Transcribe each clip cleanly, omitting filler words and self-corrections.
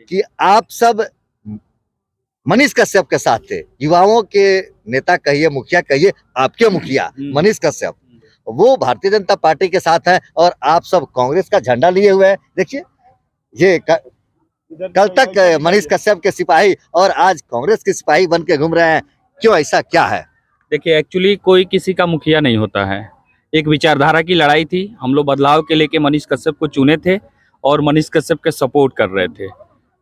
कि आप सब मनीष कश्यप के साथ थे, युवाओं के नेता कहिए, मुखिया कहिए, आपके मुखिया मनीष कश्यप, वो भारतीय जनता पार्टी के साथ है और आप सब कांग्रेस का झंडा लिए हुए हैं। देखिए ये कल तक मनीष कश्यप के सिपाही और आज कांग्रेस के सिपाही बन के घूम रहे हैं, क्यों, ऐसा क्या है? देखिए, एक्चुअली कोई किसी का मुखिया नहीं होता है। एक विचारधारा की लड़ाई थी। हम लोग बदलाव के लेके मनीष कश्यप को चुने थे और मनीष कश्यप के सपोर्ट कर रहे थे,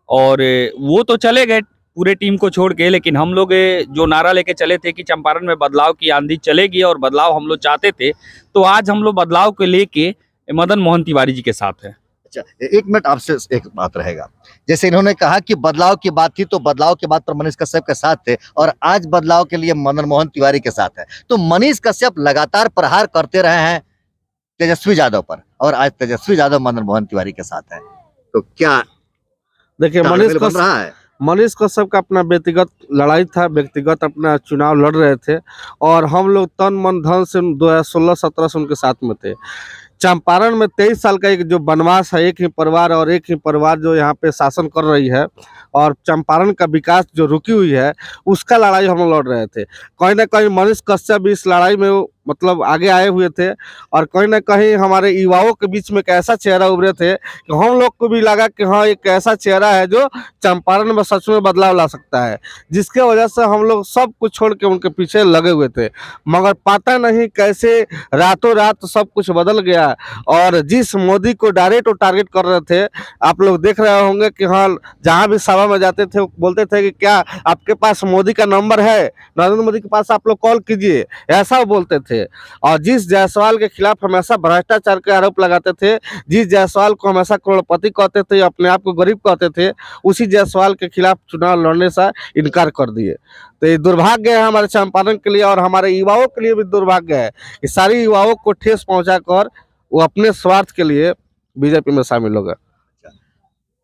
और वो तो चले गए पूरे टीम को छोड़ के, लेकिन हम लोग जो नारा लेके चले थे कि चंपारण में बदलाव की आंधी चलेगी और बदलाव हम लोग चाहते थे, तो आज हम लोग बदलाव को लेके मदन मोहन तिवारी जी के साथ हैं। अच्छा, एक मिनट आपसे एक बात रहेगा, जैसे इन्होंने कहा कि बदलाव की बात थी तो बदलाव के बाद पर मनीष कश्यप के साथ थे और आज बदलाव के लिए मदन मोहन तिवारी के साथ है, तो मनीष कश्यप लगातार प्रहार करते रहे हैं तेजस्वी यादव पर और आज तेजस्वी यादव मदन मोहन तिवारी के साथ है, तो क्या देखिए मनीष कश्यप का अपना व्यक्तिगत लड़ाई था, व्यक्तिगत अपना चुनाव लड़ रहे थे और हम लोग तन मन धन से 2016-17 से उनके साथ में थे। चंपारण में 23 साल का एक जो वनवास है, एक ही परिवार जो यहाँ पे शासन कर रही है और चंपारण का विकास जो रुकी हुई है, उसका लड़ाई हम लोग लड़ रहे थे। कहीं ना कहीं मनीष कश्यप भी इस लड़ाई में मतलब आगे आए हुए थे और कहीं ना कहीं हमारे युवाओं के बीच में एक ऐसा चेहरा उभरे थे कि हम लोग को भी लगा कि हाँ, एक ऐसा चेहरा है जो चंपारण में सच में बदलाव ला सकता है, जिसके वजह से हम लोग सब कुछ छोड़ के उनके पीछे लगे हुए थे। मगर पता नहीं कैसे रातों रात सब कुछ बदल गया और जिस मोदी को डायरेक्ट टारगेट कर रहे थे, आप लोग देख रहे होंगे कि हाँ, जहाँ भी सभा में जाते थे बोलते थे कि क्या आपके पास मोदी का नंबर है, नरेंद्र मोदी के पास आप लोग कॉल कीजिए, ऐसा बोलते थे। और जिस जायसवाल के खिलाफ हमेशा भ्रष्टाचार के आरोप लगाते थे, जिस जायसवाल को हमेशा करोड़पति कहते थे, अपने आप को गरीब कहते थे, उसी जायसवाल के खिलाफ चुनाव लड़ने से इनकार कर दिए। तो ये दुर्भाग्य है हमारे चंपारण के लिए और हमारे युवाओं के लिए भी दुर्भाग्य है कि सारी युवाओं को ठेस पहुंचाकर वो अपने स्वार्थ के लिए बीजेपी में शामिल हो गए।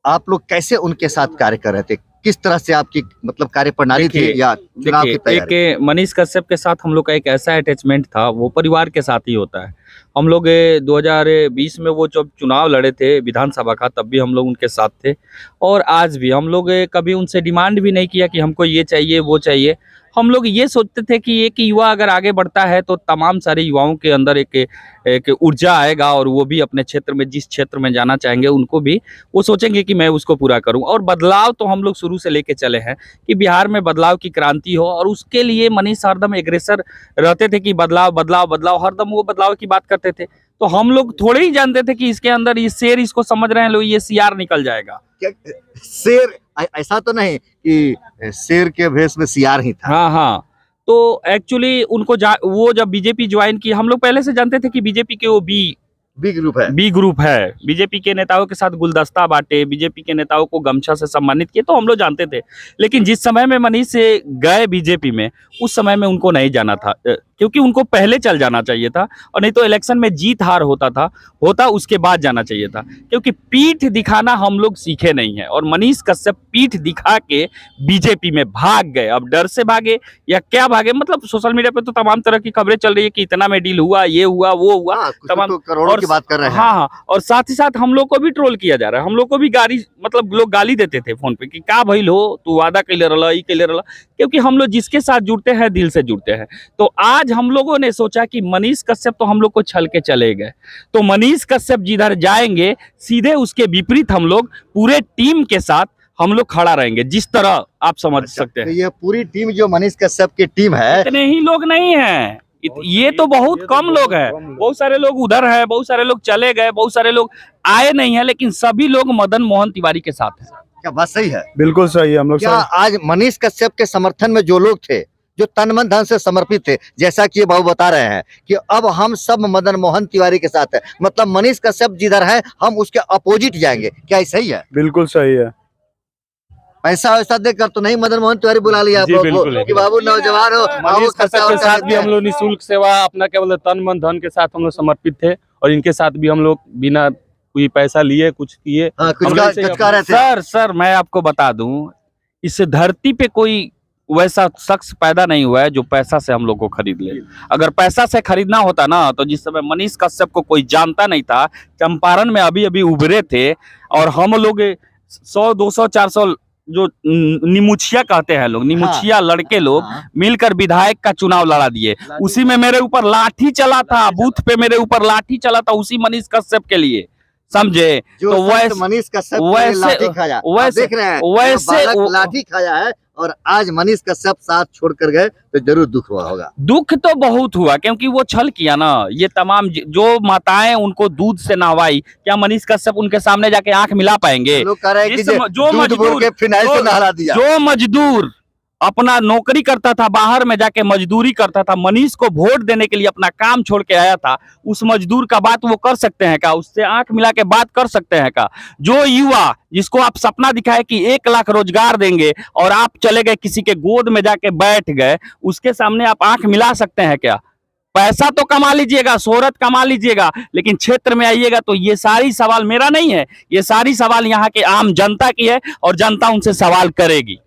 आप लोग कैसे उनके साथ कार्य कर रहे थे, किस तरह से आपकी मतलब कार्य प्रणाली थी या चुनाव की तैयारी? एक मनीष कश्यप के साथ हम लोग का एक ऐसा अटैचमेंट था, वो परिवार के साथ ही होता है। हम लोग 2020 में वो जब चुनाव लड़े थे विधानसभा का, तब भी हम लोग उनके साथ थे और आज भी हम लोग कभी उनसे डिमांड भी नहीं किया कि हमको ये चाहिए वो चाहिए। हम लोग ये सोचते थे कि एक युवा अगर आगे बढ़ता है तो तमाम सारे युवाओं के अंदर एक ऊर्जा आएगा और वो भी अपने क्षेत्र में, जिस क्षेत्र में जाना चाहेंगे, उनको भी वो सोचेंगे कि मैं उसको पूरा करूं। और बदलाव तो हम लोग शुरू से लेके चले हैं कि बिहार में बदलाव की क्रांति हो, और उसके लिए मनीष हरदम एग्रेसर रहते थे कि बदलाव बदलाव बदलाव, हरदम वो बदलाव की बात करते थे। तो हम लोग थोड़े ही जानते थे कि इसके अंदर ये शेर इसको समझ रहे हैं लोग, ये सियार निकल जाएगा। क्या शेर, ऐसा तो नहीं कि शेर के भेष में सियार ही था? हाँ, तो एक्चुअली उनको वो जब बीजेपी ज्वाइन की, हम लोग पहले से जानते थे कि बीजेपी के वो बी ग्रुप है। बीजेपी के नेताओं के साथ गुलदस्ता बांटे, बीजेपी के नेताओं को गमछा से सम्मानित किए, तो हम लोग जानते थे। लेकिन जिस समय में मनीष से गए बीजेपी में, उस समय में उनको नहीं जाना था, क्योंकि उनको पहले चल जाना चाहिए था, और नहीं तो इलेक्शन में जीत हार होता उसके बाद जाना चाहिए था। क्योंकि पीठ दिखाना हम लोग सीखे नहीं है, और मनीष कश्यप पीठ दिखा के बीजेपी में भाग गए। अब डर से भागे या क्या भागे, मतलब सोशल मीडिया पे तो तमाम तरह की खबरें चल रही है कि इतना में डील हुआ, ये हुआ वो हुआ, तमाम करोड़ों की बात कर रहे हैं। हाँ, और साथ ही साथ हम लोग को भी ट्रोल किया जा रहा है। हम लोग को भी मतलब लोग गाली देते थे फोन पे कि का भइल हो, तू वादा कैले रहला, ई कैले रहला, क्योंकि हम लोग जिसके साथ जुड़ते हैं दिल से जुड़ते हैं। तो आज हम लोगों ने सोचा कि मनीष कश्यप तो हम लोग को छल के चले गए, तो मनीष कश्यप जिधर जाएंगे सीधे उसके विपरीत हम लोग पूरे टीम के साथ हम लोग खड़ा रहेंगे, जिस तरह आप समझ सकते हैं। ये पूरी टीम जो मनीष कश्यप की टीम है, इतने ही लोग नहीं है, ये तो बहुत कम लोग हैं। बहुत सारे लोग उधर हैं, बहुत सारे लोग चले गए, बहुत सारे लोग आए नहीं है, लेकिन सभी लोग मदन मोहन तिवारी के साथ हैं। क्या बात सही है? बिल्कुल सही है। हम लोग क्या आज मनीष कश्यप के समर्थन में जो लोग थे, जो तन मन धन से समर्पित थे, जैसा कि ये बाबू बता रहे हैं कि अब हम सब मदन मोहन तिवारी के साथ है, मतलब मनीष कश्यप जिधर है हम उसके अपोजिट जाएंगे, क्या ये सही है? बिल्कुल सही है। पैसा वैसा देकर तो नहीं मदन मोहन तिवारी बुला लिया आप लोग को कि बाबू नौजवान हो, मनीष कश्यप के साथ भी हम लोग निःशुल्क सेवा अपना केवल तन मन धन के साथ हम लोग समर्पित थे, और इनके साथ भी हम लोग बिना कोई पैसा लिए कुछ किए। सर मैं आपको बता दूं, इस धरती पे कोई वैसा शख्स पैदा नहीं हुआ है जो पैसा से हम लोग को खरीद ले। अगर पैसा से खरीदना होता ना, तो जिस समय मनीष कश्यप को कोई जानता नहीं था, चंपारण में अभी अभी उभरे थे, और हम लोग 100 200 400 जो निमुछिया कहते हैं लोग, निमुछिया लड़के लोग हाँ। मिलकर विधायक का चुनाव लड़ा दिए। उसी में मेरे ऊपर लाठी चला था, बूथ पे मेरे ऊपर लाठी चला था उसी मनीष कश्यप के लिए, समझे? जो तो संत मनीष कश्यप के वैसे- लाठी खाया, आप देख रहे हैं, वैसे बालक लाठी खाया है और आज मनीष कश्यप साथ छोड़कर गए तो जरूर दुख हुआ होगा। दुख तो बहुत हुआ क्योंकि वो छल किया ना। ये तमाम जो माताएं उनको दूध से नहवाई, क्या मनीष कश्यप उनके सामने जाके आंख मिला पाएंगे? लोग कह रहे हैं कि जिस म- जो दूध मजदूर- बोल के फिनाइल से नहला दिया। जो मजदूर अपना नौकरी करता था, बाहर में जाके मजदूरी करता था, मनीष को वोट देने के लिए अपना काम छोड़ के आया था, उस मजदूर का बात वो कर सकते हैं क्या? उससे आंख मिला के बात कर सकते हैं क्या? जो युवा जिसको आप सपना दिखाए कि 1 लाख रोजगार देंगे और आप चले गए किसी के गोद में जाके बैठ गए, उसके सामने आप आंख मिला सकते हैं क्या? पैसा तो कमा लीजिएगा, शोहरत कमा लीजिएगा, लेकिन क्षेत्र में आइएगा तो ये सारी सवाल मेरा नहीं है, ये सारी सवाल यहाँ के आम जनता की है और जनता उनसे सवाल करेगी।